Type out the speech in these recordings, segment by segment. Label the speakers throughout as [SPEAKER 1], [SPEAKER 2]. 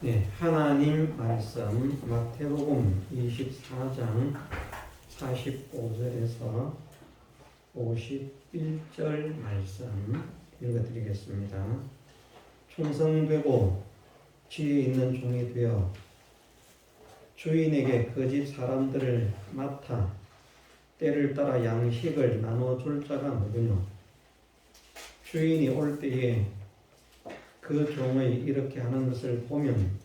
[SPEAKER 1] 네, 하나님 말씀 마태복음 24장 45절에서 51절 말씀 읽어드리겠습니다. 충성되고 지혜 있는 종이 되어 주인에게 그 집 사람들을 맡아 때를 따라 양식을 나눠줄 자가 누구뇨? 주인이 올 때에 그 종의 이렇게 하는 것을 보면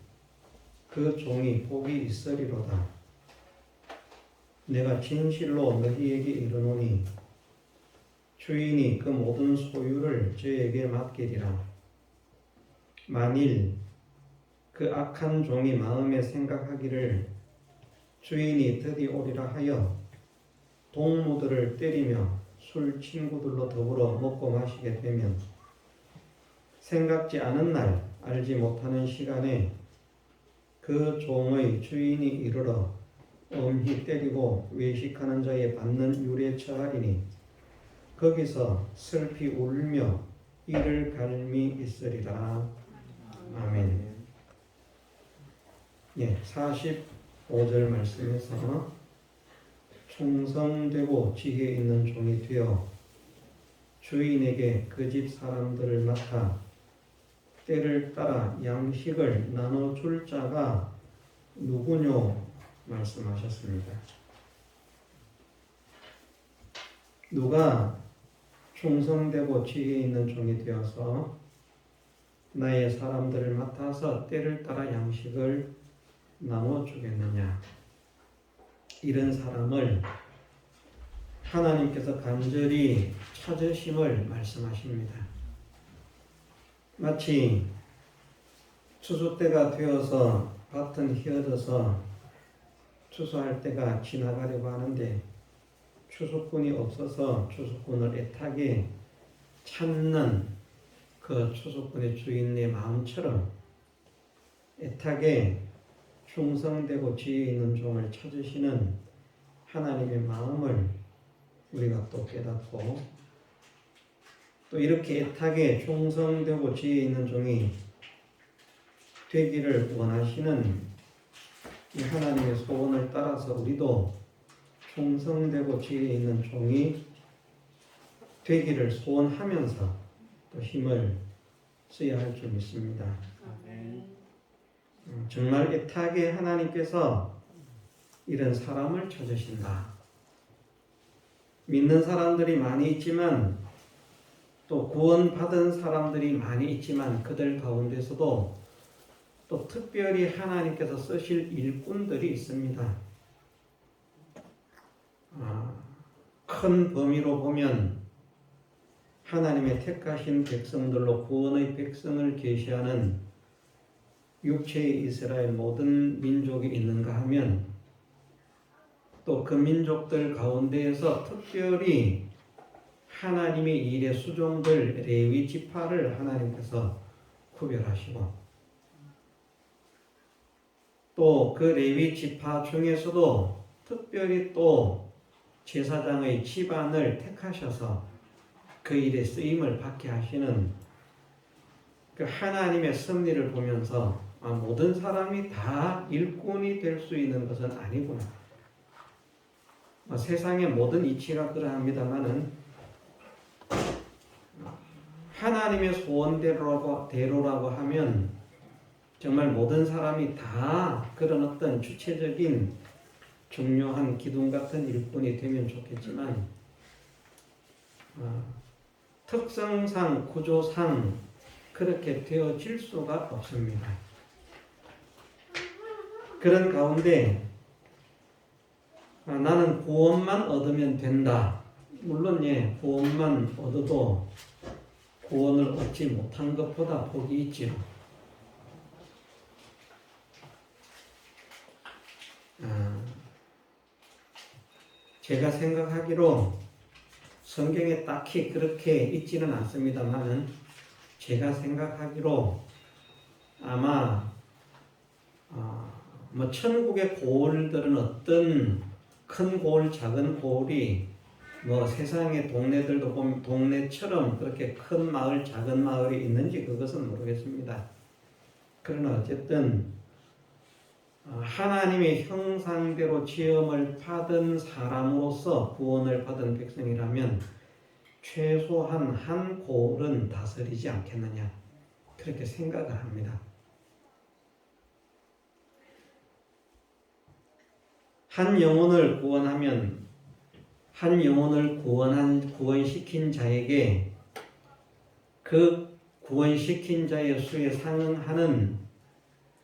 [SPEAKER 1] 그 종이 복이 있으리로다. 내가 진실로 너희에게 이르노니 주인이 그 모든 소유를 저에게 맡기리라. 만일 그 악한 종이 마음에 생각하기를 주인이 드디 오리라 하여 동무들을 때리며 술 친구들로 더불어 먹고 마시게 되면 생각지 않은 날 알지 못하는 시간에 그 종의 주인이 이르러 엄히 때리고 외식하는 자에 받는 유례 처하리니 거기서 슬피 울며 이를 갈미 있으리라. 아멘. 예, 45절 말씀에서 충성되고 지혜 있는 종이 되어 주인에게 그 집 사람들을 맡아 때를 따라 양식을 나눠줄 자가 누구뇨? 말씀하셨습니다. 누가 충성되고 지혜 있는 종이 되어서 나의 사람들을 맡아서 때를 따라 양식을 나눠주겠느냐? 이런 사람을 하나님께서 간절히 찾으심을 말씀하십니다. 마치 추수 때가 되어서 밭은 휘어져서 추수할 때가 지나가려고 하는데 추수꾼이 없어서 추수꾼을 애타게 찾는 그 추수꾼의 주인의 마음처럼 애타게 충성되고 지혜 있는 종을 찾으시는 하나님의 마음을 우리가 또 깨닫고 또 이렇게 애타게 충성되고 지혜 있는 종이 되기를 원하시는 이 하나님의 소원을 따라서 우리도 충성되고 지혜 있는 종이 되기를 소원하면서 또 힘을 써야 할 줄 믿습니다. 정말 애타게 하나님께서 이런 사람을 찾으신다. 믿는 사람들이 많이 있지만 또 구원받은 사람들이 많이 있지만 그들 가운데서도 또 특별히 하나님께서 쓰실 일꾼들이 있습니다. 큰 범위로 보면 하나님의 택하신 백성들로 구원의 백성을 계시하는 육체의 이스라엘 모든 민족이 있는가 하면 또 그 민족들 가운데에서 특별히 하나님의 일의 수종들 레위 지파를 하나님께서 구별하시고 또 그 레위 지파 중에서도 특별히 또 제사장의 집안을 택하셔서 그 일에 쓰임을 받게 하시는 그 하나님의 섭리를 보면서 모든 사람이 다 일꾼이 될 수 있는 것은 아니구나. 세상의 모든 이치가 그러합니다마는 하나님의 소원대로라고 하면 정말 모든 사람이 다 그런 어떤 주체적인 중요한 기둥 같은 일꾼이 되면 좋겠지만 특성상 구조상 그렇게 되어질 수가 없습니다. 그런 가운데 나는 구원만 얻으면 된다. 물론 구원만 얻어도 구원을 얻지 못한 것보다 복이 있지요. 제가 생각하기로 성경에 딱히 그렇게 있지는 않습니다만 제가 생각하기로 아마 천국의 고을들은 어떤 큰 고을, 작은 고을이 세상의 동네들도 보면 동네처럼 그렇게 큰 마을, 작은 마을이 있는지 그것은 모르겠습니다. 그러나 어쨌든 하나님의 형상대로 지음을 받은 사람으로서 구원을 받은 백성이라면 최소한 한 골은 다스리지 않겠느냐, 그렇게 생각을 합니다. 한 영혼을 구원하면 한 영혼을 구원시킨 자에게 그 구원시킨 자의 수에 상응하는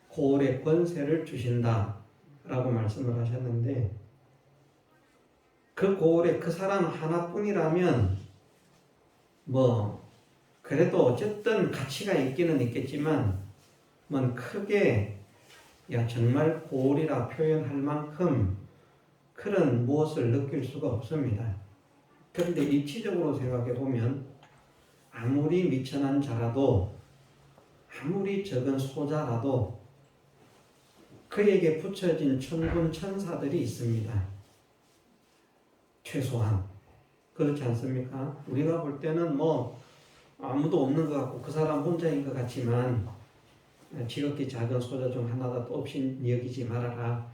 [SPEAKER 1] 고울의 권세를 주신다라고 말씀을 하셨는데, 그 고울에 그 사람 하나뿐이라면 그래도 어쨌든 가치가 있기는 있겠지만 크게 정말 고울이라 표현할 만큼 그런 무엇을 느낄 수가 없습니다. 그런데 이치적으로 생각해 보면 아무리 미천한 자라도, 아무리 적은 소자라도 그에게 붙여진 천군 천사들이 있습니다. 최소한. 그렇지 않습니까? 우리가 볼 때는 아무도 없는 것 같고 그 사람 혼자인 것 같지만 지극히 작은 소자 중 하나도 없이 여기지 말아라.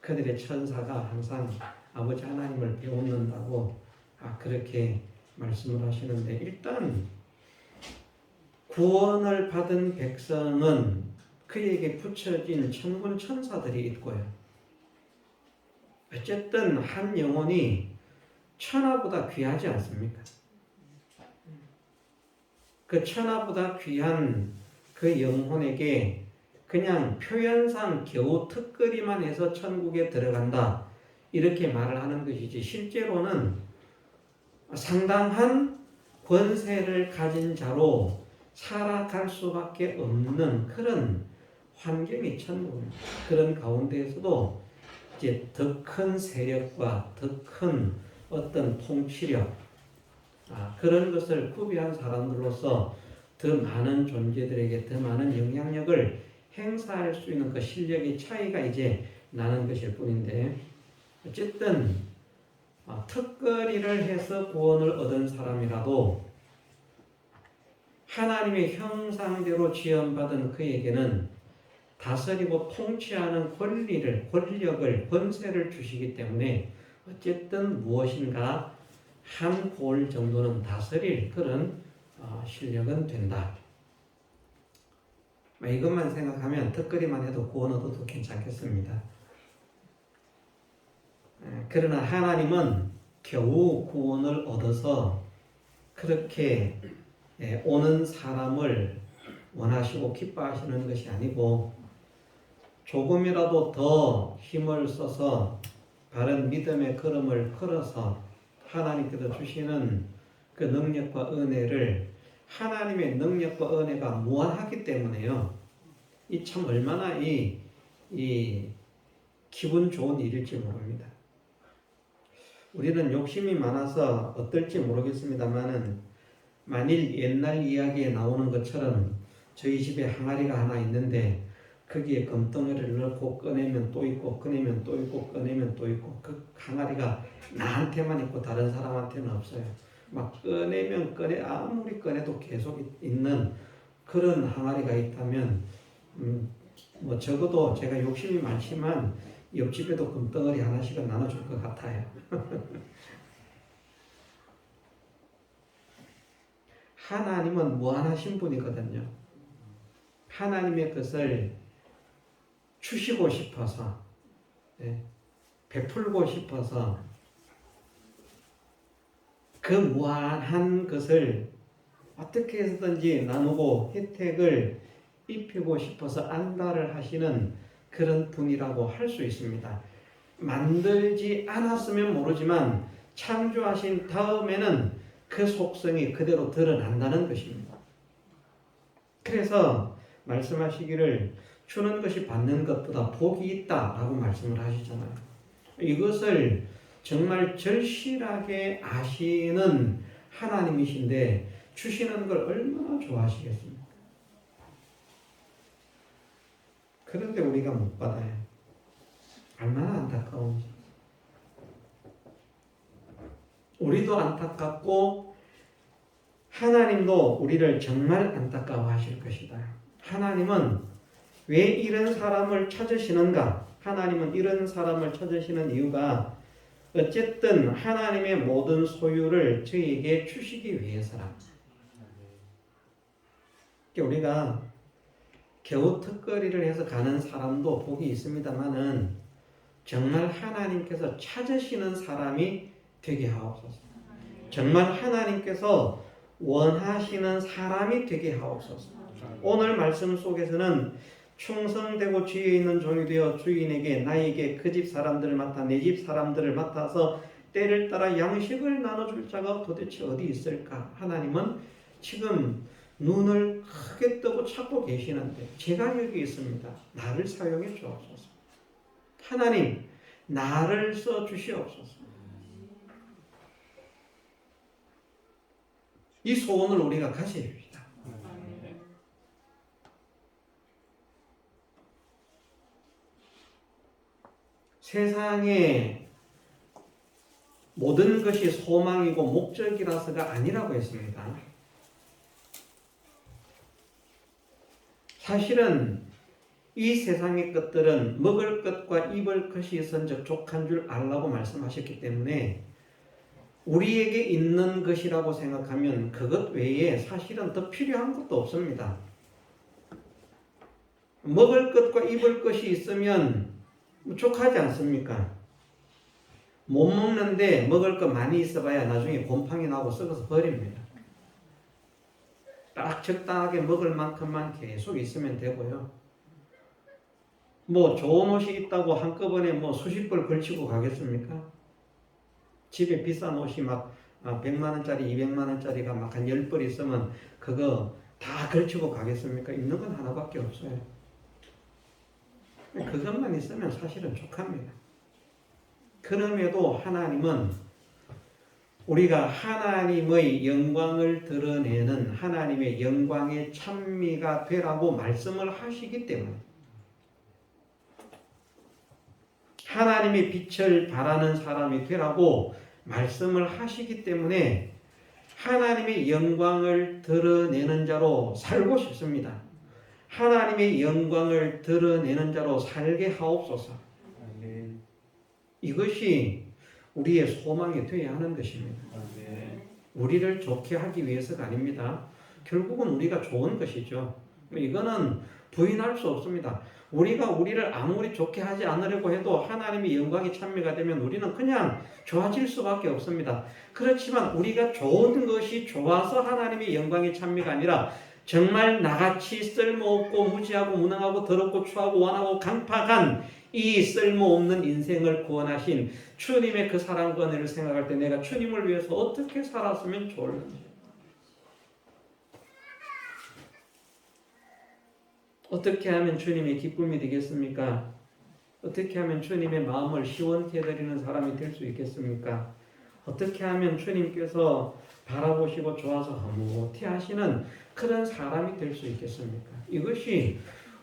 [SPEAKER 1] 그들의 천사가 항상 아버지 하나님을 배웠는다고 그렇게 말씀을 하시는데, 일단 구원을 받은 백성은 그에게 붙여진 천군 천사들이 있고요. 어쨌든 한 영혼이 천하보다 귀하지 않습니까? 그 천하보다 귀한 그 영혼에게 그냥 표현상 겨우 턱걸이만 해서 천국에 들어간다, 이렇게 말을 하는 것이지, 실제로는 상당한 권세를 가진 자로 살아갈 수밖에 없는 그런 환경이 천국입니다. 그런 가운데에서도 이제 더 큰 세력과 더 큰 어떤 통치력, 그런 것을 구비한 사람들로서 더 많은 존재들에게 더 많은 영향력을 행사할 수 있는 그 실력의 차이가 이제 나는 것일 뿐인데, 어쨌든 턱걸이를 해서 구원을 얻은 사람이라도 하나님의 형상대로 지음받은 그에게는 다스리고 통치하는 권력을, 권세를 주시기 때문에 어쨌든 무엇인가 한 골 정도는 다스릴 그런 실력은 된다. 이것만 생각하면, 턱걸이만 해도 구원 얻어도 괜찮겠습니다. 그러나 하나님은 겨우 구원을 얻어서 그렇게 오는 사람을 원하시고 기뻐하시는 것이 아니고, 조금이라도 더 힘을 써서 바른 믿음의 걸음을 걸어서 하나님께서 주시는 그 능력과 은혜를, 하나님의 능력과 은혜가 무한하기 때문에요. 이 참 얼마나 이 기분 좋은 일일지 모릅니다. 우리는 욕심이 많아서 어떨지 모르겠습니다만은, 만일 옛날 이야기에 나오는 것처럼 저희 집에 항아리가 하나 있는데 거기에 금덩어리를 넣고 꺼내면 또 있고, 꺼내면 또 있고, 꺼내면 또 있고, 그 항아리가 나한테만 있고 다른 사람한테는 없어요. 막 꺼내면 아무리 꺼내도 계속 있는 그런 항아리가 있다면, 적어도 제가 욕심이 많지만 옆집에도 금덩어리 하나씩은 나눠줄 것 같아요. 하나님은 무한하신 분이거든요. 하나님의 것을 주시고 싶어서, 베풀고 싶어서 그 무한한 것을 어떻게 해서든지 나누고 혜택을 입히고 싶어서 안달을 하시는 그런 분이라고 할 수 있습니다. 만들지 않았으면 모르지만 창조하신 다음에는 그 속성이 그대로 드러난다는 것입니다. 그래서 말씀하시기를 주는 것이 받는 것보다 복이 있다라고 말씀을 하시잖아요. 이것을 정말 절실하게 아시는 하나님이신데 주시는 걸 얼마나 좋아하시겠습니까? 그런데 우리가 못 받아요. 얼마나 안타까운지. 우리도 안타깝고 하나님도 우리를 정말 안타까워하실 것이다. 하나님은 왜 이런 사람을 찾으시는가? 하나님은 이런 사람을 찾으시는 이유가 어쨌든 하나님의 모든 소유를 저희에게 주시기 위해서라. 우리가 겨우 턱걸이를 해서 가는 사람도 복이 있습니다만은 정말 하나님께서 찾으시는 사람이 되게 하옵소서. 정말 하나님께서 원하시는 사람이 되게 하옵소서. 오늘 말씀 속에서는 충성되고 주위에 있는 종이 되어 주인에게 나에게 그 집 사람들을 맡아 내 집 사람들을 맡아서 때를 따라 양식을 나눠줄 자가 도대체 어디 있을까? 하나님은 지금 눈을 크게 뜨고 찾고 계시는데 제가 여기 있습니다. 나를 사용해 주옵소서. 하나님 나를 써 주시옵소서. 이 소원을 우리가 가집시다. 세상에 모든 것이 소망이고 목적이라서가 아니라고 했습니다. 사실은 이 세상의 것들은 먹을 것과 입을 것이 있은즉 족한 줄 알라고 말씀하셨기 때문에 우리에게 있는 것이라고 생각하면 그것 외에 사실은 더 필요한 것도 없습니다. 먹을 것과 입을 것이 있으면 족하지 않습니까? 못 먹는데 먹을 것 많이 있어봐야 나중에 곰팡이 나고 썩어서 버립니다. 딱 적당하게 먹을 만큼만 계속 있으면 되고요. 뭐 좋은 옷이 있다고 한꺼번에 뭐 수십 벌 걸치고 가겠습니까? 집에 비싼 옷이 막 100만 원짜리, 200만 원짜리가 막 한 10벌 있으면 그거 다 걸치고 가겠습니까? 있는 건 하나밖에 없어요. 그것만 있으면 사실은 족합니다. 그럼에도 하나님은 우리가 하나님의 영광을 드러내는 하나님의 영광의 찬미가 되라고 말씀을 하시기 때문에 하나님의 빛을 발하는 사람이 되라고 말씀을 하시기 때문에 하나님의 영광을 드러내는 자로 살고 싶습니다. 하나님의 영광을 드러내는 자로 살게 하옵소서. 이것이 우리의 소망이 되어야 하는 것입니다. 우리를 좋게 하기 위해서가 아닙니다. 결국은 우리가 좋은 것이죠. 이거는 부인할 수 없습니다. 우리가 우리를 아무리 좋게 하지 않으려고 해도 하나님의 영광이 찬미가 되면 우리는 그냥 좋아질 수밖에 없습니다. 그렇지만 우리가 좋은 것이 좋아서 하나님의 영광이 찬미가 아니라 정말 나같이 쓸모없고 무지하고 무능하고 더럽고 추하고 원하고 강팍한 이 쓸모없는 인생을 구원하신 주님의 그 사랑과 은혜를 생각할 때 내가 주님을 위해서 어떻게 살았으면 좋을는지, 어떻게 하면 주님의 기쁨이 되겠습니까? 어떻게 하면 주님의 마음을 시원케 해드리는 사람이 될 수 있겠습니까? 어떻게 하면 주님께서 바라보시고 좋아서 허무티 하시는 그런 사람이 될 수 있겠습니까? 이것이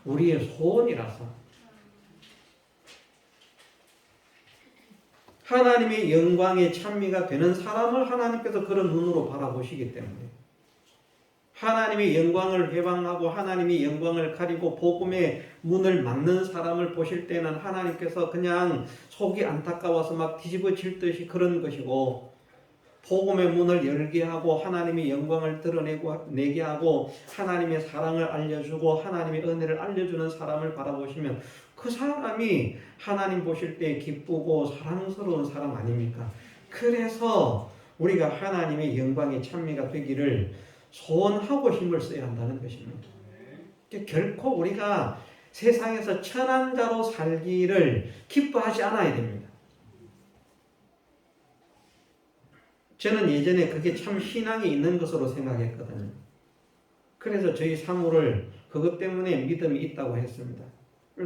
[SPEAKER 1] 우리의 소원이라서 하나님의 영광의 찬미가 되는 사람을 하나님께서 그런 눈으로 바라보시기 때문에 하나님의 영광을 회방하고 하나님의 영광을 가리고 복음의 문을 막는 사람을 보실 때는 하나님께서 그냥 속이 안타까워서 막 뒤집어질 듯이 그런 것이고, 복음의 문을 열게 하고 하나님의 영광을 드러내게 하고 하나님의 사랑을 알려주고 하나님의 은혜를 알려주는 사람을 바라보시면 그 사람이 하나님 보실 때 기쁘고 사랑스러운 사람 아닙니까? 그래서 우리가 하나님의 영광의 찬미가 되기를 소원하고 힘을 써야 한다는 것입니다. 결코 우리가 세상에서 천한 자로 살기를 기뻐하지 않아야 됩니다. 저는 예전에 그게 참 신앙이 있는 것으로 생각했거든요. 그래서 저희 사모를 그것 때문에 믿음이 있다고 했습니다.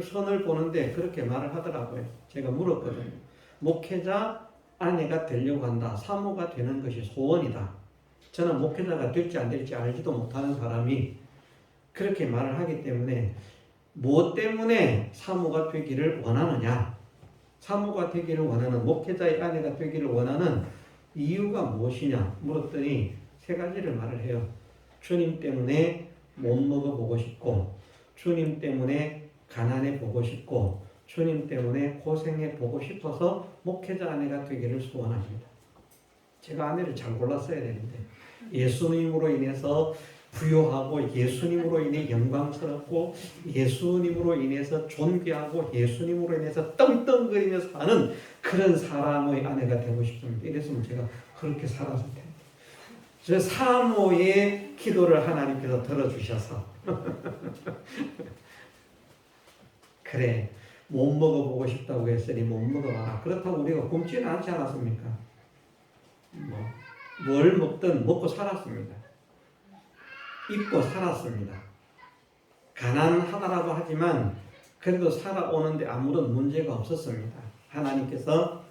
[SPEAKER 1] 선을 보는데 그렇게 말을 하더라고요. 제가 물었거든요. 목회자 아내가 되려고 한다. 사모가 되는 것이 소원이다. 저는 목회자가 될지 안 될지 알지도 못하는 사람이 그렇게 말을 하기 때문에 무엇 때문에 사모가 되기를 원하느냐? 사모가 되기를 원하는, 목회자의 아내가 되기를 원하는 이유가 무엇이냐 물었더니 세 가지를 말을 해요. 주님 때문에 못 먹어보고 싶고, 주님 때문에 가난해 보고 싶고 주님 때문에 고생해 보고 싶어서 목회자 아내가 되기를 소원합니다. 제가 아내를 잘 골랐어야 되는데 예수님으로 인해서 부요하고 예수님으로 인해 영광스럽고 예수님으로 인해서 존귀하고 예수님으로 인해서 떵떵거리면서 사는 그런 사람의 아내가 되고 싶습니다. 이랬으면 제가 그렇게 살았을 텐데. 저 사모의 기도를 하나님께서 들어주셔서 그래 못 먹어보고 싶다고 했으니 못 먹어봐라. 그렇다고 우리가 굶지는 않지 않았습니까? 뭘 먹든 먹고 살았습니다. 입고 살았습니다. 가난하다라고 하지만 그래도 살아오는데 아무런 문제가 없었습니다. 하나님께서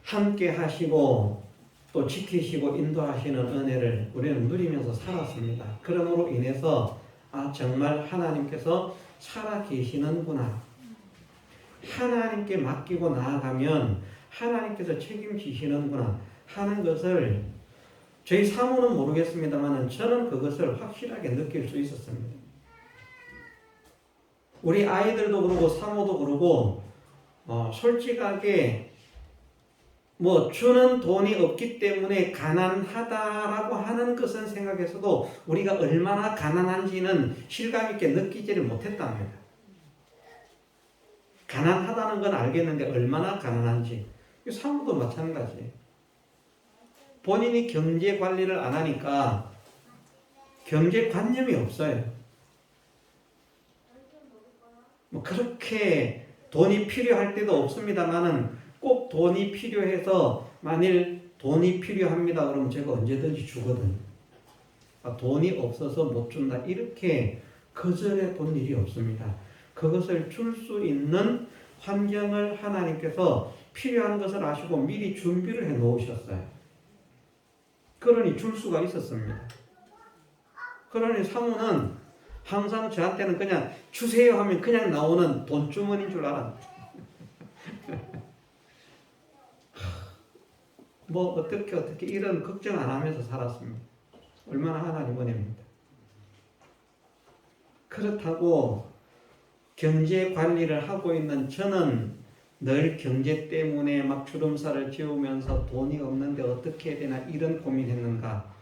[SPEAKER 1] 함께 하시고 또 지키시고 인도하시는 은혜를 우리는 누리면서 살았습니다. 그러므로 인해서 정말 하나님께서 살아 계시는구나. 하나님께 맡기고 나아가면 하나님께서 책임지시는구나 하는 것을 저희 사모는 모르겠습니다만 저는 그것을 확실하게 느낄 수 있었습니다. 우리 아이들도 그러고 사모도 그러고 솔직하게 주는 돈이 없기 때문에 가난하다라고 하는 것은 생각해서도 우리가 얼마나 가난한지는 실감 있게 느끼지를 못했답니다. 가난하다는 건 알겠는데 얼마나 가난한지. 사모도 마찬가지예요. 본인이 경제 관리를 안 하니까 경제관념이 없어요. 그렇게 돈이 필요할 때도 없습니다만은 꼭 돈이 필요해서 만일 돈이 필요합니다 그러면 제가 언제든지 주거든요. 돈이 없어서 못 준다 이렇게 거절해 본 일이 없습니다. 그것을 줄 수 있는 환경을 하나님께서 필요한 것을 아시고 미리 준비를 해 놓으셨어요. 그러니 줄 수가 있었습니다. 그러니 사모는 항상 저한테는 그냥 주세요 하면 그냥 나오는 돈주머니인 줄 알았는데 어떻게 이런 걱정 안 하면서 살았습니다. 얼마나 하나님 은혜입니다. 그렇다고 경제 관리를 하고 있는 저는 늘 경제 때문에 막 주름살을 지우면서 돈이 없는데 어떻게 해야 되나 이런 고민했는가.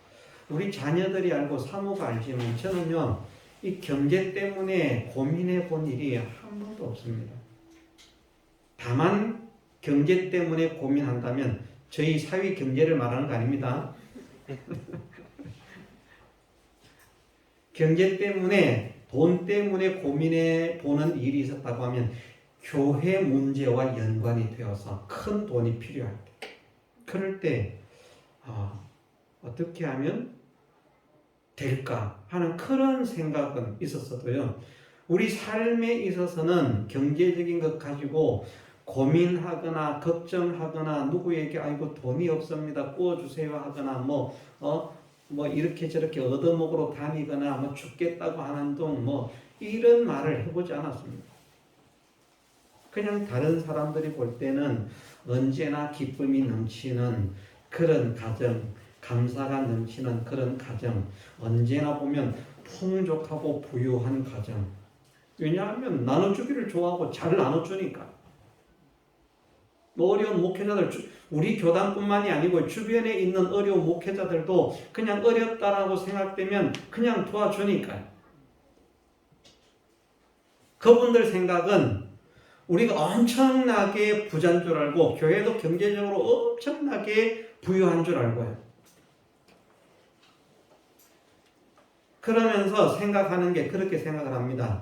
[SPEAKER 1] 우리 자녀들이 알고 사모가 알지만 저는요 이 경제 때문에 고민해 본 일이 한 번도 없습니다. 다만 경제 때문에 고민한다면 저희 사회 경제를 말하는 거 아닙니다. 경제 때문에 돈 때문에 고민해 보는 일이 있었다고 하면 교회 문제와 연관이 되어서 큰 돈이 필요할 때 그럴 때 어떻게 하면 될까 하는 그런 생각은 있었어도요. 우리 삶에 있어서는 경제적인 것 가지고 고민하거나 걱정하거나 누구에게 아이고 돈이 없습니다 구워주세요 하거나 이렇게 저렇게 얻어먹으러 다니거나 죽겠다고 하는 둥 이런 말을 해보지 않았습니다. 그냥 다른 사람들이 볼 때는 언제나 기쁨이 넘치는 그런 가정, 감사가 넘치는 그런 가정, 언제나 보면 풍족하고 부유한 가정. 왜냐하면 나눠주기를 좋아하고 잘 나눠주니까. 어려운 목회자들, 우리 교단뿐만이 아니고 주변에 있는 어려운 목회자들도 그냥 어렵다라고 생각되면 그냥 도와주니까요. 그분들 생각은 우리가 엄청나게 부자인 줄 알고 교회도 경제적으로 엄청나게 부유한 줄 알고요. 그러면서 생각하는 게 그렇게 생각을 합니다.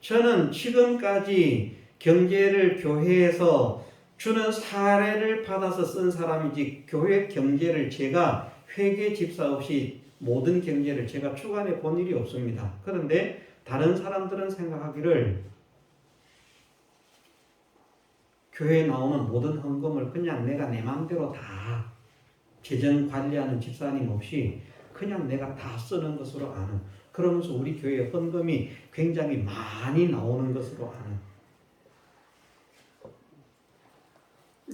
[SPEAKER 1] 저는 지금까지 경제를 교회에서 주는 사례를 받아서 쓴 사람이지 교회 경제를 제가 회계 집사 없이 모든 경제를 제가 주관해 본 일이 없습니다. 그런데 다른 사람들은 생각하기를 교회에 나오는 모든 헌금을 그냥 내가 내 마음대로 다 재정 관리하는 집사님 없이 그냥 내가 다 쓰는 것으로 아는, 그러면서 우리 교회 헌금이 굉장히 많이 나오는 것으로 아는,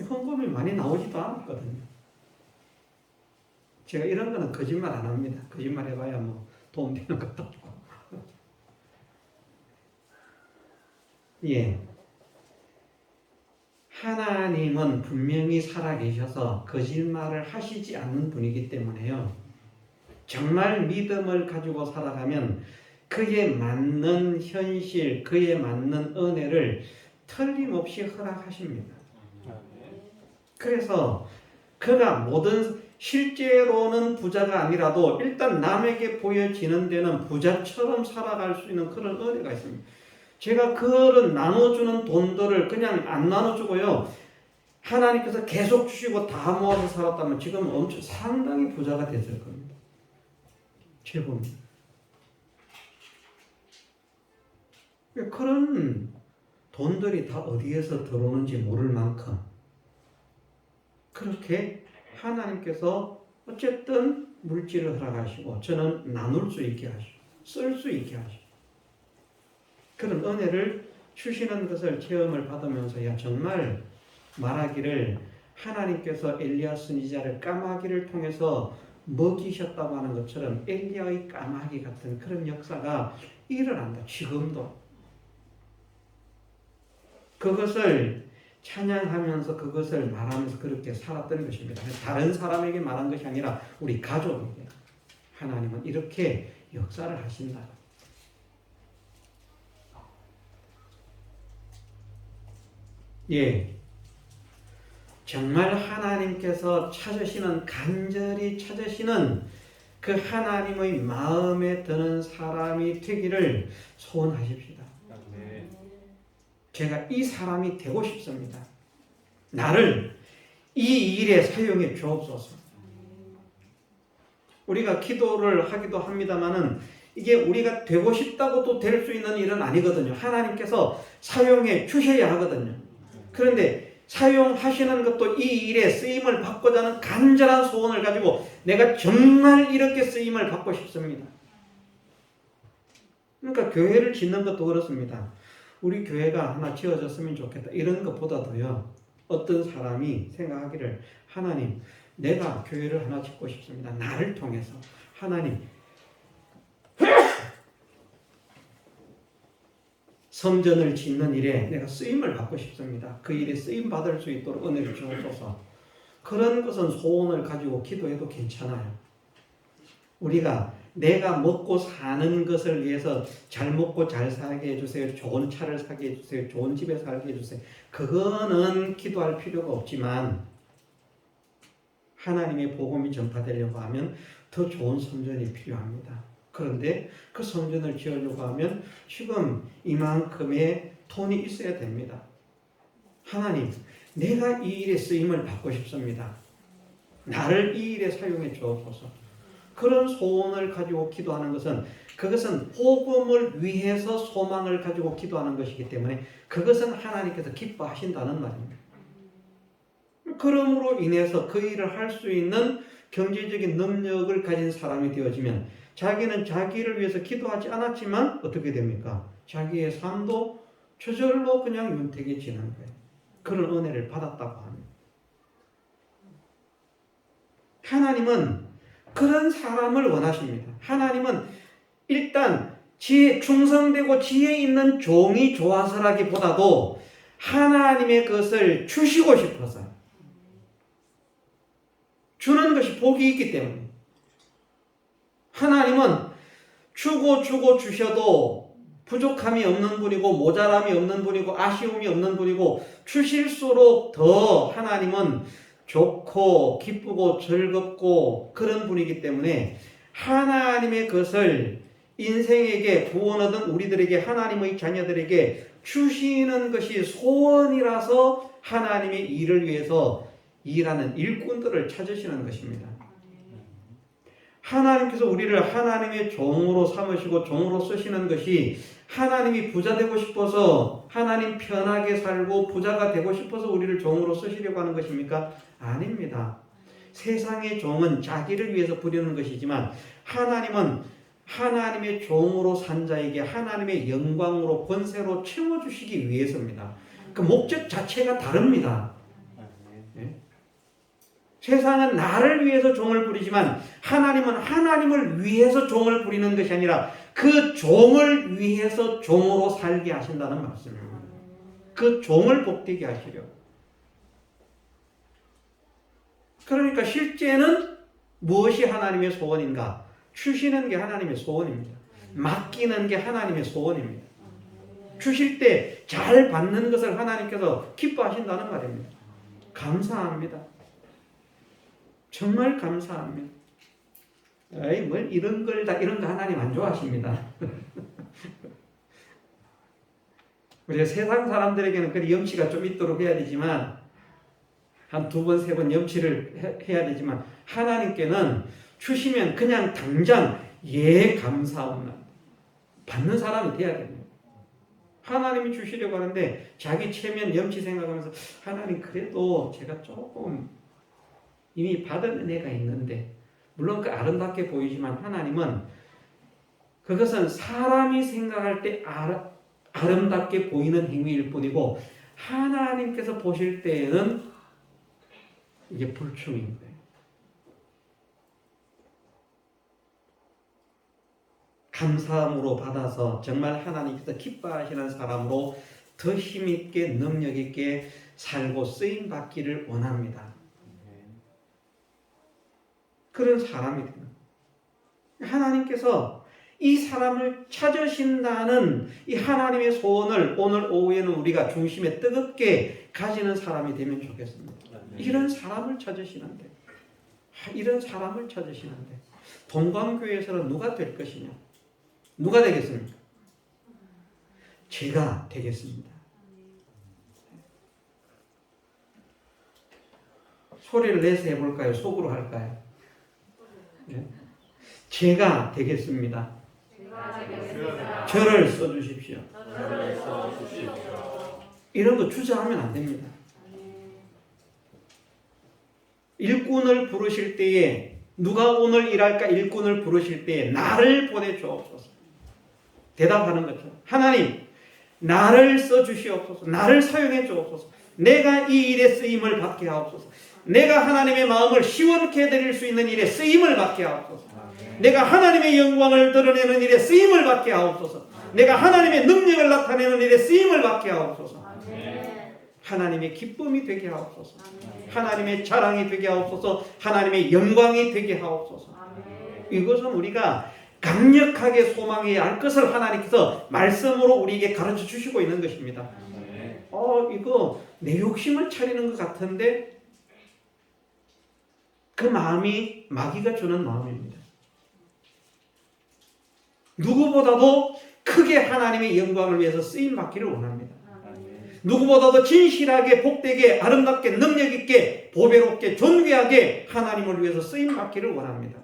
[SPEAKER 1] 헌금이 많이 나오지도 않았거든요. 제가 이런 거는 거짓말 안 합니다. 거짓말 해봐야 도움 되는 것도 없고. 예. 하나님은 분명히 살아계셔서 거짓말을 하시지 않는 분이기 때문에요. 정말 믿음을 가지고 살아가면 그에 맞는 현실, 그에 맞는 은혜를 틀림없이 허락하십니다. 그래서 그가 모든 실제로는 부자가 아니라도 일단 남에게 보여지는 데는 부자처럼 살아갈 수 있는 그런 은혜가 있습니다. 제가 그런 나눠주는 돈들을 그냥 안 나눠주고요. 하나님께서 계속 주시고 다 모아서 살았다면 지금 엄청 상당히 부자가 됐을 겁니다. 최고입니다. 그런 돈들이 다 어디에서 들어오는지 모를 만큼 그렇게 하나님께서 어쨌든 물질을 허락하시고 저는 나눌 수 있게 하시고 쓸 수 있게 하시고 그런 은혜를 주시는 것을 체험을 받으면서 정말 말하기를 하나님께서 엘리야 선지자를 까마귀를 통해서 먹이셨다고 하는 것처럼 엘리야의 까마귀 같은 그런 역사가 일어난다. 지금도. 그것을 찬양하면서 그것을 말하면서 그렇게 살았던 것입니다. 다른 사람에게 말한 것이 아니라 우리 가족에게 하나님은 이렇게 역사를 하신다. 예. 정말 하나님께서 찾으시는, 간절히 찾으시는 그 하나님의 마음에 드는 사람이 되기를 소원하십시다. 제가 이 사람이 되고 싶습니다. 나를 이 일에 사용해 주옵소서. 우리가 기도를 하기도 합니다만은 이게 우리가 되고 싶다고 또 될 수 있는 일은 아니거든요. 하나님께서 사용해 주셔야 하거든요. 그런데 사용하시는 것도 이 일에 쓰임을 받고자 하는 간절한 소원을 가지고 내가 정말 이렇게 쓰임을 받고 싶습니다. 그러니까 교회를 짓는 것도 그렇습니다. 우리 교회가 하나 지어졌으면 좋겠다. 이런 것보다도요. 어떤 사람이 생각하기를 하나님, 내가 교회를 하나 짓고 싶습니다. 나를 통해서. 하나님, 성전을 짓는 일에 내가 쓰임을 받고 싶습니다. 그 일에 쓰임 받을 수 있도록 은혜를 주옵소서. 그런 것은 소원을 가지고 기도해도 괜찮아요. 우리가 내가 먹고 사는 것을 위해서 잘 먹고 잘 살게 해주세요. 좋은 차를 사게 해주세요. 좋은 집에 살게 해주세요. 그거는 기도할 필요가 없지만 하나님의 복음이 전파되려고 하면 더 좋은 성전이 필요합니다. 그런데 그 성전을 지으려고 하면 지금 이만큼의 돈이 있어야 됩니다. 하나님, 내가 이 일에 쓰임을 받고 싶습니다. 나를 이 일에 사용해 주옵소서. 그런 소원을 가지고 기도하는 것은 그것은 복음을 위해서 소망을 가지고 기도하는 것이기 때문에 그것은 하나님께서 기뻐하신다는 말입니다. 그러므로 인해서 그 일을 할 수 있는 경제적인 능력을 가진 사람이 되어지면 자기는 자기를 위해서 기도하지 않았지만 어떻게 됩니까? 자기의 삶도 저절로 그냥 윤택해지는 거예요. 그런 은혜를 받았다고 합니다. 하나님은 그런 사람을 원하십니다. 하나님은 일단 충성되고 지혜 있는 종이 좋아서라기보다도 하나님의 것을 주시고 싶어서 주는 것이 복이 있기 때문에 하나님은 주고 주셔도 부족함이 없는 분이고 모자람이 없는 분이고 아쉬움이 없는 분이고 주실수록 더 하나님은 좋고 기쁘고 즐겁고 그런 분이기 때문에 하나님의 것을 인생에게 구원 얻은 우리들에게 하나님의 자녀들에게 주시는 것이 소원이라서 하나님의 일을 위해서 일하는 일꾼들을 찾으시는 것입니다. 하나님께서 우리를 하나님의 종으로 삼으시고 종으로 쓰시는 것이 하나님이 부자 되고 싶어서 하나님 편하게 살고 부자가 되고 싶어서 우리를 종으로 쓰시려고 하는 것입니까? 아닙니다. 세상의 종은 자기를 위해서 부리는 것이지만 하나님은 하나님의 종으로 산 자에게 하나님의 영광으로 권세로 채워주시기 위해서입니다. 그 목적 자체가 다릅니다. 세상은 나를 위해서 종을 부리지만 하나님은 하나님을 위해서 종을 부리는 것이 아니라 그 종을 위해서 종으로 살게 하신다는 말씀입니다. 그 종을 복되게 하시려고. 그러니까 실제는 무엇이 하나님의 소원인가? 주시는 게 하나님의 소원입니다. 맡기는 게 하나님의 소원입니다. 주실 때 잘 받는 것을 하나님께서 기뻐하신다는 말입니다. 감사합니다. 정말 감사합니다. 에이, 뭘 이런 걸 다, 이런 거 하나님 안 좋아하십니다. 우리가 세상 사람들에게는 그 염치가 좀 있도록 해야 되지만, 한 2번, 3번 염치를 해야 되지만, 하나님께는 주시면 그냥 당장 예, 감사합니다. 받는 사람이 돼야 됩니다. 하나님이 주시려고 하는데 자기 체면 염치 생각하면서 하나님 그래도 제가 조금 이미 받은 은혜가 있는데, 물론 그 아름답게 보이지만 하나님은 그것은 사람이 생각할 때 아름답게 보이는 행위일 뿐이고 하나님께서 보실 때에는 이게 불충인 거예요. 감사함으로 받아서 정말 하나님께서 기뻐하시는 사람으로 더 힘있게 능력있게 살고 쓰임받기를 원합니다. 그런 사람이 되는 하나님께서 이 사람을 찾으신다는 이 하나님의 소원을 오늘 오후에는 우리가 중심에 뜨겁게 가지는 사람이 되면 좋겠습니다. 이런 사람을 찾으시는데, 이런 사람을 찾으시는데 동방교회에서는 누가 될 것이냐? 누가 되겠습니까? 제가 되겠습니다. 소리를 내서 해볼까요? 속으로 할까요? 네. 제가 되겠습니다. 저를 써주십시오. 이런 거 주저하면 안 됩니다. 일꾼을 부르실 때에 누가 오늘 일할까 일꾼을 부르실 때에 나를 보내주옵소서. 대답하는 거죠. 하나님, 나를 써주시옵소서. 나를 사용해 주옵소서. 내가 이 일에 쓰임을 받게 하옵소서. 내가 하나님의 마음을 시원케 해드릴 수 있는 일에 쓰임을 받게 하옵소서. 내가 하나님의 영광을 드러내는 일에 쓰임을 받게 하옵소서. 내가 하나님의 능력을 나타내는 일에 쓰임을 받게 하옵소서. 하나님의 기쁨이 되게 하옵소서. 하나님의 자랑이 되게 하옵소서. 하나님의 영광이 되게 하옵소서. 이것은 우리가 강력하게 소망해야 할 것을 하나님께서 말씀으로 우리에게 가르쳐 주시고 있는 것입니다. 이거 내 욕심을 차리는 것 같은데 그 마음이 마귀가 주는 마음입니다. 누구보다도 크게 하나님의 영광을 위해서 쓰임받기를 원합니다. 누구보다도 진실하게 복되게 아름답게 능력있게 보배롭게 존귀하게 하나님을 위해서 쓰임받기를 원합니다.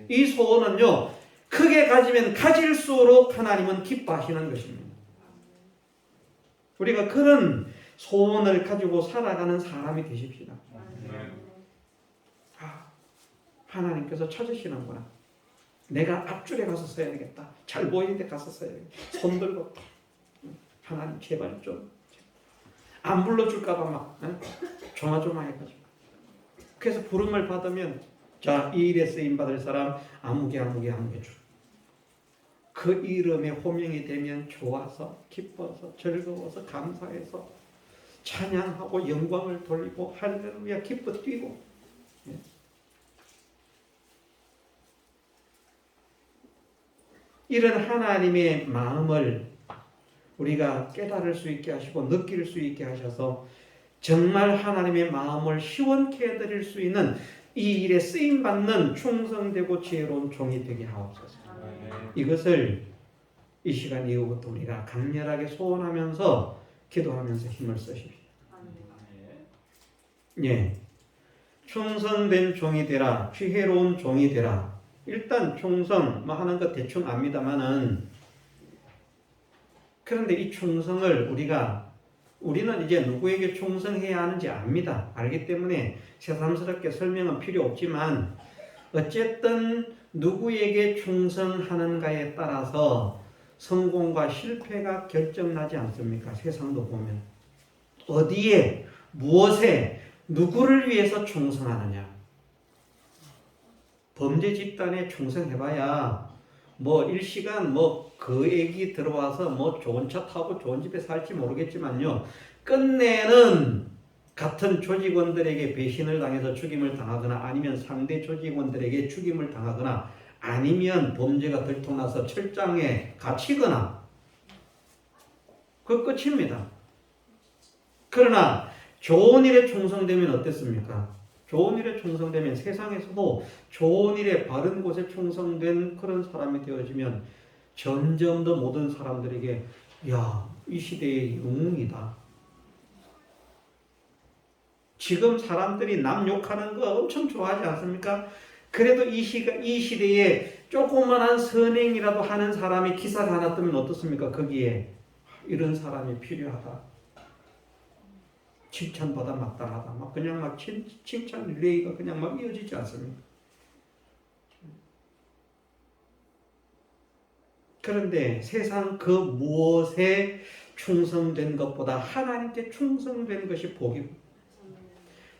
[SPEAKER 1] 이 소원은요, 크게 가지면 가질수록 하나님은 기뻐하시는 것입니다. 우리가 그런 소원을 가지고 살아가는 사람이 되십시다. 하나님께서 찾으시는구나. 내가 앞줄에 가서 써야겠다. 잘 보이는 데 가서 써야겠다. 손 들고 하나님 제발 좀 안 불러줄까봐 막 조마조마해가지고. 그래서 부름을 받으면 자, 이 일에 쓰임받을 사람 아무개 주. 그 이름에 호명이 되면 좋아서 기뻐서 즐거워서 감사해서 찬양하고 영광을 돌리고 할렐루야 기뻐 뛰고. 이런 하나님의 마음을 우리가 깨달을 수 있게 하시고 느낄 수 있게 하셔서 정말 하나님의 마음을 시원케 해드릴 수 있는 이 일에 쓰임받는 충성되고 지혜로운 종이 되게 하옵소서. 이것을 이 시간 이후부터 우리가 강렬하게 소원하면서 기도하면서 힘을 쓰십시오. 예, 충성된 종이 되라. 지혜로운 종이 되라. 일단 충성 하는 것 대충 압니다만은, 그런데 이 충성을 우리는 이제 누구에게 충성해야 하는지 압니다. 알기 때문에 새삼스럽게 설명은 필요 없지만 어쨌든 누구에게 충성하는가에 따라서 성공과 실패가 결정나지 않습니까? 세상도 보면 어디에 무엇에 누구를 위해서 충성하느냐. 범죄 집단에 충성해봐야 뭐 일시간 뭐 그 애기 들어와서 뭐 좋은 차 타고 좋은 집에 살지 모르겠지만요. 끝내는 같은 조직원들에게 배신을 당해서 죽임을 당하거나 아니면 상대 조직원들에게 죽임을 당하거나 아니면 범죄가 들통나서 철장에 갇히거나 그 끝입니다. 그러나 좋은 일에 충성되면 어땠습니까? 좋은 일에 충성되면 세상에서도 좋은 일에 바른 곳에 충성된 그런 사람이 되어지면 점점 더 모든 사람들에게 야, 이 시대의 영웅이다. 지금 사람들이 남 욕하는 거 엄청 좋아하지 않습니까? 그래도 이 시대에 조그만한 선행이라도 하는 사람이 기사가 하나 뜨면 어떻습니까? 거기에 이런 사람이 필요하다. 칭찬받아 마땅하다. 막 그냥 막 칭찬 릴레이가 그냥 막 이어지지 않습니까? 그런데 세상 그 무엇에 충성된 것보다 하나님께 충성된 것이 복이고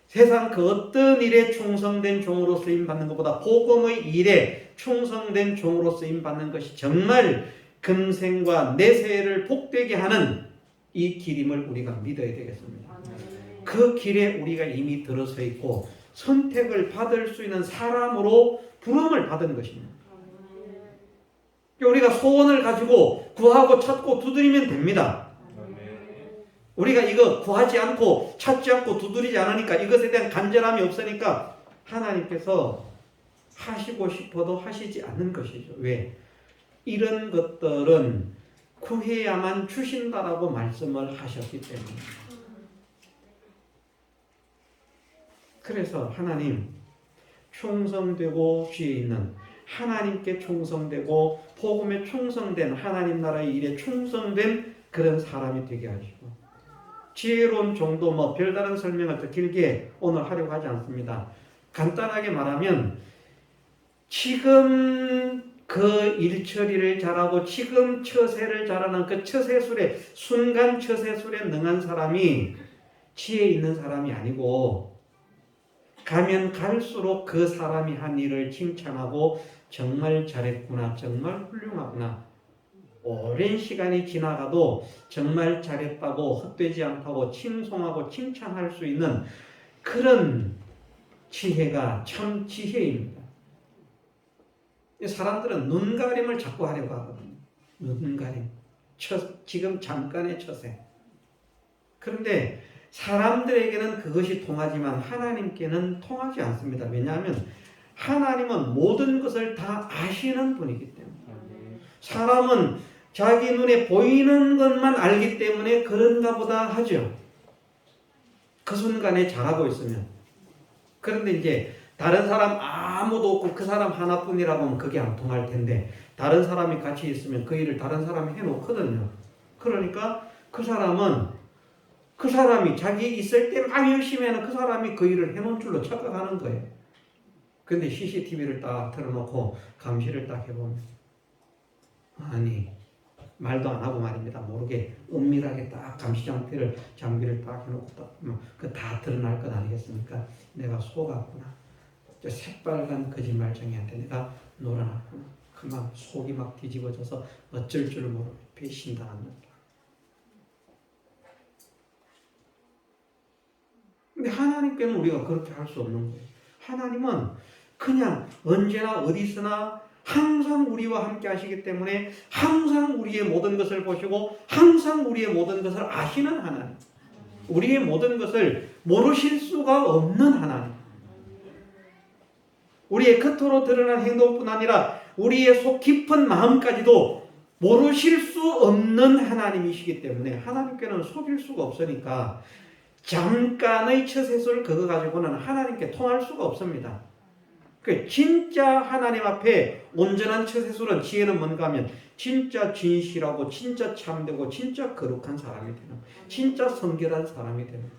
[SPEAKER 1] 세상 그 어떤 일에 충성된 종으로 쓰임 받는 것보다 복음의 일에 충성된 종으로 쓰임 받는 것이 정말 금생과 내세를 복되게 하는 이 길임을 우리가 믿어야 되겠습니다. 그 길에 우리가 이미 들어서 있고 선택을 받을 수 있는 사람으로 부름을 받은 것입니다. 우리가 소원을 가지고 구하고 찾고 두드리면 됩니다. 우리가 이거 구하지 않고 찾지 않고 두드리지 않으니까 이것에 대한 간절함이 없으니까 하나님께서 하시고 싶어도 하시지 않는 것이죠. 왜? 이런 것들은 구해야만 주신다라고 말씀을 하셨기 때문에. 그래서 하나님 충성되고 주에 있는 하나님께 충성되고 복음에 충성된 하나님 나라의 일에 충성된 그런 사람이 되게 하시고 지혜로운 정도 뭐 별다른 설명을 더 길게 오늘 하려고 하지 않습니다. 간단하게 말하면 지금 그 일처리를 잘하고 지금 처세를 잘하는 그 처세술에 순간 처세술에 능한 사람이 지혜 있는 사람이 아니고 가면 갈수록 그 사람이 한 일을 칭찬하고 정말 잘했구나, 정말 훌륭하구나. 오랜 시간이 지나가도 정말 잘했다고 헛되지 않다고 칭송하고 칭찬할 수 있는 그런 지혜가 참 지혜입니다. 사람들은 눈가림을 자꾸 하려고 하거든요. 눈가림. 지금 잠깐의 처세. 그런데 사람들에게는 그것이 통하지만 하나님께는 통하지 않습니다. 왜냐하면 하나님은 모든 것을 다 아시는 분이기 때문에. 사람은 자기 눈에 보이는 것만 알기 때문에 그런가 보다 하죠. 그 순간에 잘하고 있으면. 그런데 이제 다른 사람 아무도 없고 그 사람 하나뿐이라고 하면 그게 안 통할 텐데 다른 사람이 같이 있으면 그 일을 다른 사람이 해놓거든요. 그러니까 그 사람이 자기 있을 때 막 열심히 하는 그 사람이 그 일을 해놓은 줄로 착각하는 거예요. 근데 CCTV를 딱 틀어놓고 감시를 딱 해보면 아니 말도 안 하고 말입니다. 모르게 은밀하게 딱 감시장비를 딱 해놓고 그 다 드러날 것 아니겠습니까? 내가 속았구나. 저 새빨간 거짓말쟁이한테 내가 놀아놨구나. 그만 속이 막 뒤집어져서 어쩔 줄 모르고 배신당한다. 근데 하나님께는 우리가 그렇게 할 수 없는 거예요. 하나님은 그냥 언제나 어디서나 항상 우리와 함께 하시기 때문에 항상 우리의 모든 것을 보시고 항상 우리의 모든 것을 아시는 하나님. 우리의 모든 것을 모르실 수가 없는 하나님. 우리의 겉으로 드러난 행동뿐 아니라 우리의 속 깊은 마음까지도 모르실 수 없는 하나님이시기 때문에 하나님께는 속일 수가 없으니까 잠깐의 처세술 그거 가지고는 하나님께 통할 수가 없습니다. 그 진짜 하나님 앞에 온전한 처세술은 지혜는 뭔가 하면 진짜 진실하고 진짜 참되고 진짜 거룩한 사람이 되는 진짜 성결한 사람이 되는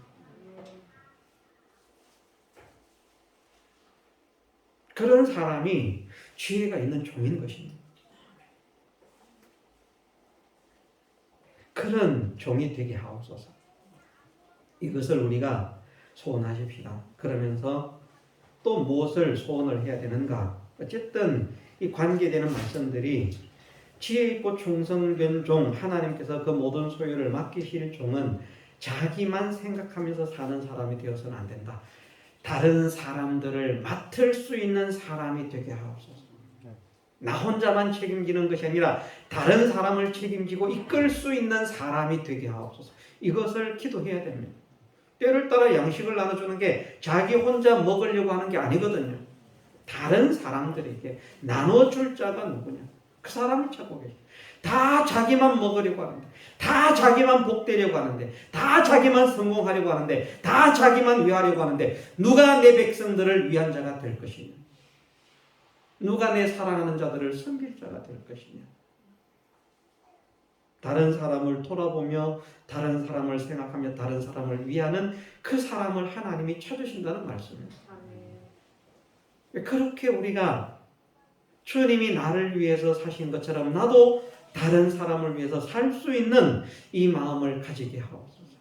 [SPEAKER 1] 그런 사람이 지혜가 있는 종인 것입니다. 그런 종이 되게 하옵소서. 이것을 우리가 소원하십시다. 그러면서 또 무엇을 소원을 해야 되는가? 어쨌든 이 관계되는 말씀들이 지혜 있고 충성된 종, 하나님께서 그 모든 소유를 맡기실 종은 자기만 생각하면서 사는 사람이 되어서는 안 된다. 다른 사람들을 맡을 수 있는 사람이 되게 하옵소서. 나 혼자만 책임지는 것이 아니라 다른 사람을 책임지고 이끌 수 있는 사람이 되게 하옵소서. 이것을 기도해야 됩니다. 때를 따라 양식을 나눠주는 게 자기 혼자 먹으려고 하는 게 아니거든요. 다른 사람들에게 나눠줄 자가 누구냐? 그 사람을 찾고 계세요. 다 자기만 먹으려고 하는데, 다 자기만 복되려고 하는데, 다 자기만 성공하려고 하는데, 다 자기만 위하려고 하는데, 누가 내 백성들을 위한 자가 될 것이냐? 누가 내 사랑하는 자들을 섬길 자가 될 것이냐? 다른 사람을 돌아보며 다른 사람을 생각하며 다른 사람을 위하는 그 사람을 하나님이 찾으신다는 말씀입니다. 그렇게 우리가 주님이 나를 위해서 사신 것처럼 나도 다른 사람을 위해서 살 수 있는 이 마음을 가지게 하옵소서.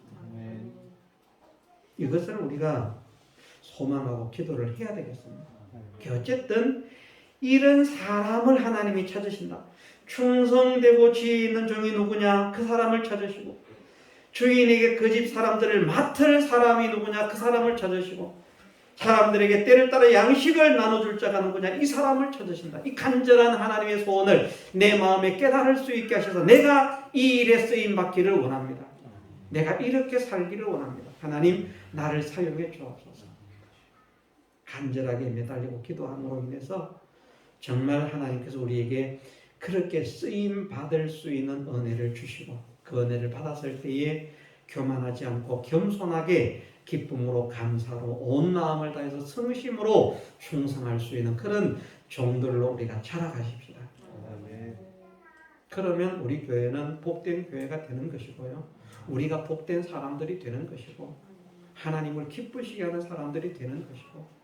[SPEAKER 1] 이것을 우리가 소망하고 기도를 해야 되겠습니다. 어쨌든 이런 사람을 하나님이 찾으신다. 충성되고 지혜 있는 종이 누구냐? 그 사람을 찾으시고, 주인에게 그 집 사람들을 맡을 사람이 누구냐? 그 사람을 찾으시고, 사람들에게 때를 따라 양식을 나눠줄 자가 누구냐? 이 사람을 찾으신다. 이 간절한 하나님의 소원을 내 마음에 깨달을 수 있게 하셔서 내가 이 일에 쓰임 받기를 원합니다. 내가 이렇게 살기를 원합니다. 하나님, 나를 사용해 주옵소서. 간절하게 매달리고 기도함으로 인해서 정말 하나님께서 우리에게 그렇게 쓰임 받을 수 있는 은혜를 주시고, 그 은혜를 받았을 때에 교만하지 않고 겸손하게 기쁨으로 감사로 온 마음을 다해서 성심으로 충성할 수 있는 그런 종들로 우리가 자라가십시다. 그러면 우리 교회는 복된 교회가 되는 것이고요, 우리가 복된 사람들이 되는 것이고, 하나님을 기쁘시게 하는 사람들이 되는 것이고,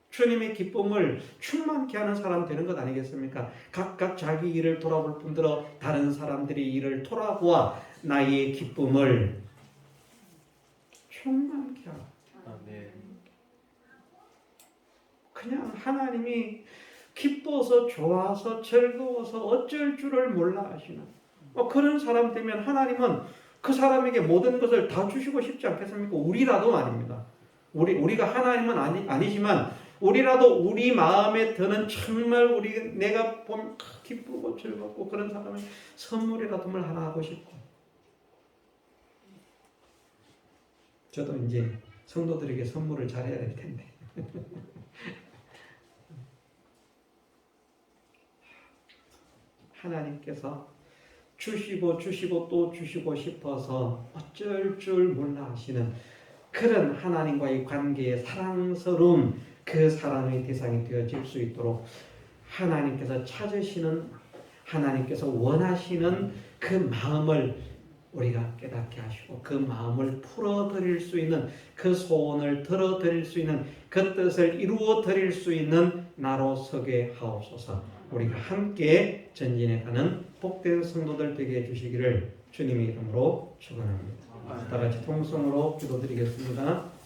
[SPEAKER 1] 주님의 기쁨을 충만케 하는 사람 되는 것 아니겠습니까? 각각 자기 일을 돌아볼 뿐더러 다른 사람들의 일을 돌아보아 나의 기쁨을 충만케 하라. 그냥 하나님이 기뻐서 좋아서 즐거워서 어쩔 줄을 몰라 하시는 그런 사람 되면 하나님은 그 사람에게 모든 것을 다 주시고 싶지 않겠습니까? 우리라도 말입니다. 우리가 하나님은 아니지만 우리라도 우리 마음에 드는 정말 내가 보면 기쁘고 즐겁고 그런 사람을 선물이라도 하나 하고 싶고, 저도 이제 성도들에게 선물을 잘해야 될 텐데 하나님께서 주시고 또 주시고 싶어서 어쩔 줄 몰라 하시는 그런 하나님과의 관계의 사랑스러움, 그 사랑의 대상이 되어질 수 있도록 하나님께서 찾으시는, 하나님께서 원하시는 그 마음을 우리가 깨닫게 하시고, 그 마음을 풀어드릴 수 있는, 그 소원을 들어드릴 수 있는, 그 뜻을 이루어드릴 수 있는 나로 서게 하옵소서. 우리가 함께 전진해가는 복된 성도들 되게 해주시기를 주님의 이름으로 축원합니다. 다 같이 통성으로 기도드리겠습니다.